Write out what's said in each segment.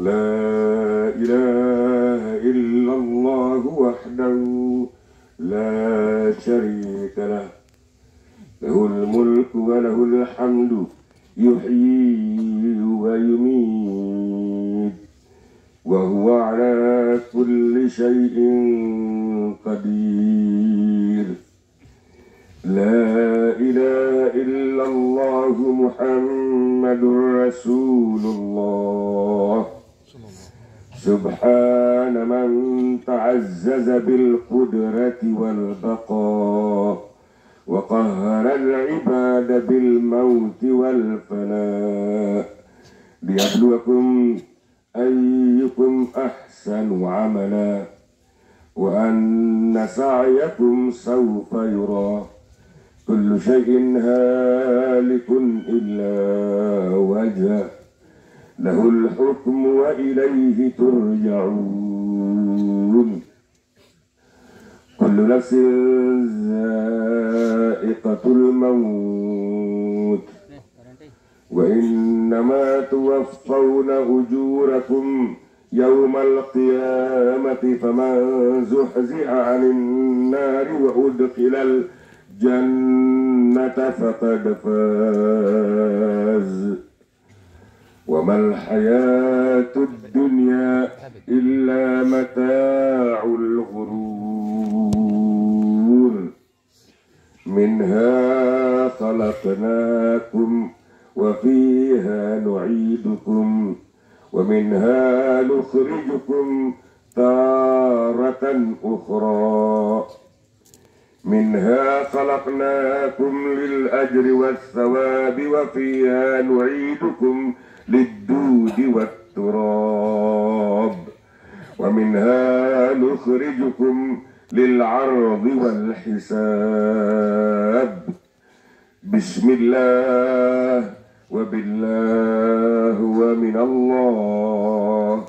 لا إله إلا الله وحده لا شريك له له الملك وله الحمد يحيي ويميت وهو على كل شيء قدير. لا إله إلا الله محمد رسول الله. سبحان من تعزز بالقدرة والبقاء وقهر العباد بالموت والفناء ليبلوكم أيكم أحسن عملا وأن سعيكم سوف يرى. كل شيء هالك إلا وجهه له الحكم وإليه ترجعون. كل نفس ذائقة الموت وإنما توفون أجوركم يوم القيامة فمن زحزح عن النار وأدخل الجنة فقد فاز وما الحياة الدنيا إلا متاع الغرور. منها خلقناكم وفيها نعيدكم ومنها نخرجكم تارة أخرى. منها خلقناكم للأجر والثواب وفيها نعيدكم للدود والتراب ومنها نخرجكم للعرض والحساب. بسم الله وبالله ومن الله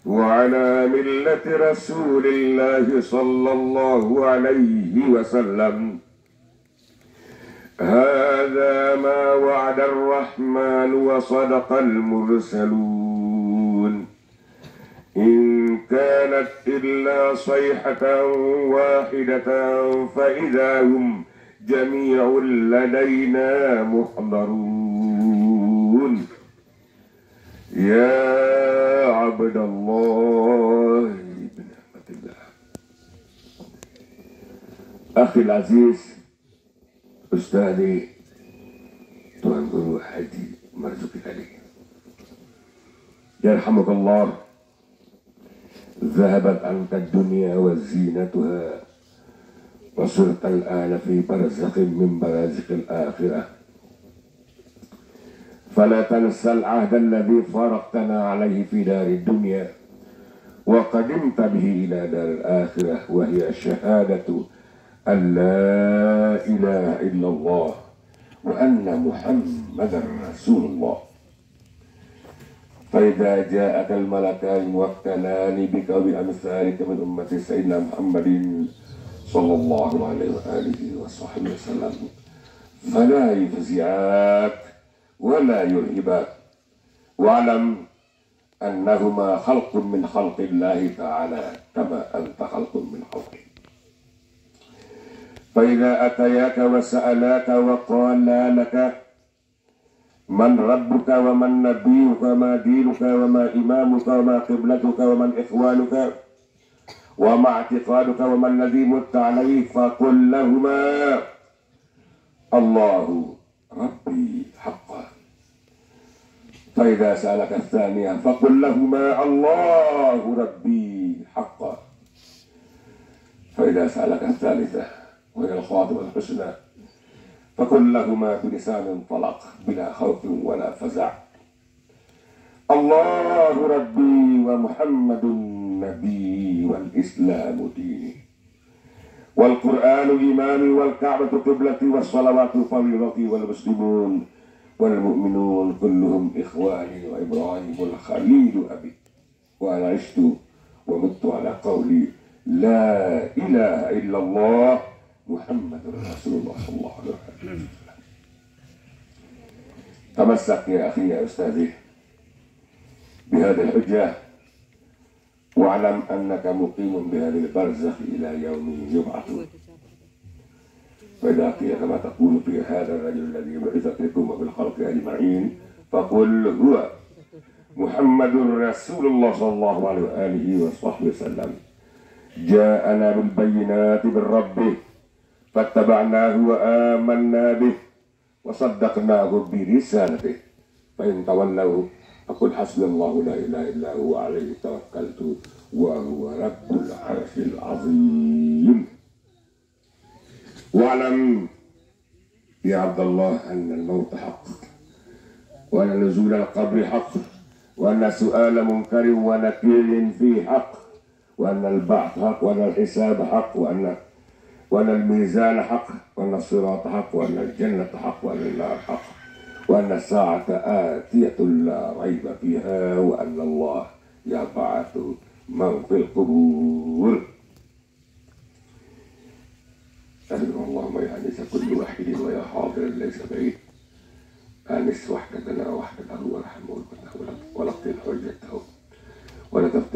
وعلى ملة رسول الله صلى الله عليه وسلم. هذا ما وعد الرحمن وصدق المرسلون. إن كانت إلا صيحة واحدة فإذا هم جميع لدينا محضرون. يا عبد الله بنعمة الله. أخي العزيز أستاذي Tuan Guru Haji Marzuki Ali يرحمك الله. ذهبت عنك الدنيا وزينتها وصرت الآن في برزخ من برازخ الآخرة فلا تنسى العهد الذي فارقتنا عليه في دار الدنيا وقدمت به إلى دار الآخرة وهي شهادة أن لا إله إلا الله وأن محمدا رسول الله. فإذا جاءك الملكان وابتلاني بك وبأمثالك من أمة سيدنا محمد صلى الله عليه وآله وصحبه وسلم فلا يفزعاك ولا يرهباك واعلم أنهما خلق من خلق الله تعالى كما أنت خلق من خلقه. فإذا أتياك وسألاك وقالا لك من ربك ومن نبيك وما دينك وما إمامك وما قبلتك ومن إخوانك وما اعتقادك وما الذي مت عليه فقل لهما الله ربي حقا. فإذا سألك الثانية فقل لهما الله ربي حقا. فإذا سألك الثالثة وهي الخاطبة الحسنى فقل لهما بلسان طلق بلا خوف ولا فزع الله ربي ومحمد نبي والإسلام ديني والقرآن إمامي والكعبة قبلتي والصلوات فريضتي والمسلمون والمؤمنون كلهم إخواني وإبراهيم الخليل أبي وأنا عشت ومت على قولي لا إله إلا الله محمد رسول الله صلى الله عليه وسلم. تمسك يا أخي يا أستاذي بهذه الحجة، واعلم أنك مقيم بهذه البرزخ إلى يوم يبعثون. فإذا قيل كما تقول في هذا الرجل الذي بعث بكم وفي الخلق أجمعين فقل هو محمد رسول الله صلى الله عليه وآله وصحبه وسلم، جاءنا بالبينات من ربه فاتبعناه وآمنا به وصدقناه برسالته، فإن تولوا فقل حسبي الله لا إله إلا هو عليه توكلت وهو رب العرش العظيم. واعلم يا عبد الله أن الموت حق، وأن نزول القبر حق، وأن سؤال منكر ونكير فيه حق، وأن البعث حق، وأن الحساب حق، وأن الميزان حق، وأن الصراط حق، وأن الجنة حق، وأن النار حق، وأن الساعة آتية لا ريب فيها، وأن الله يبعث من في القبور. أهلا اللهم يا أنس كل واحد ويا حاضر ليس بعيد، أنس وحدتنا وحدته وارحم ولقنا ولقنا حجته ولا تفتن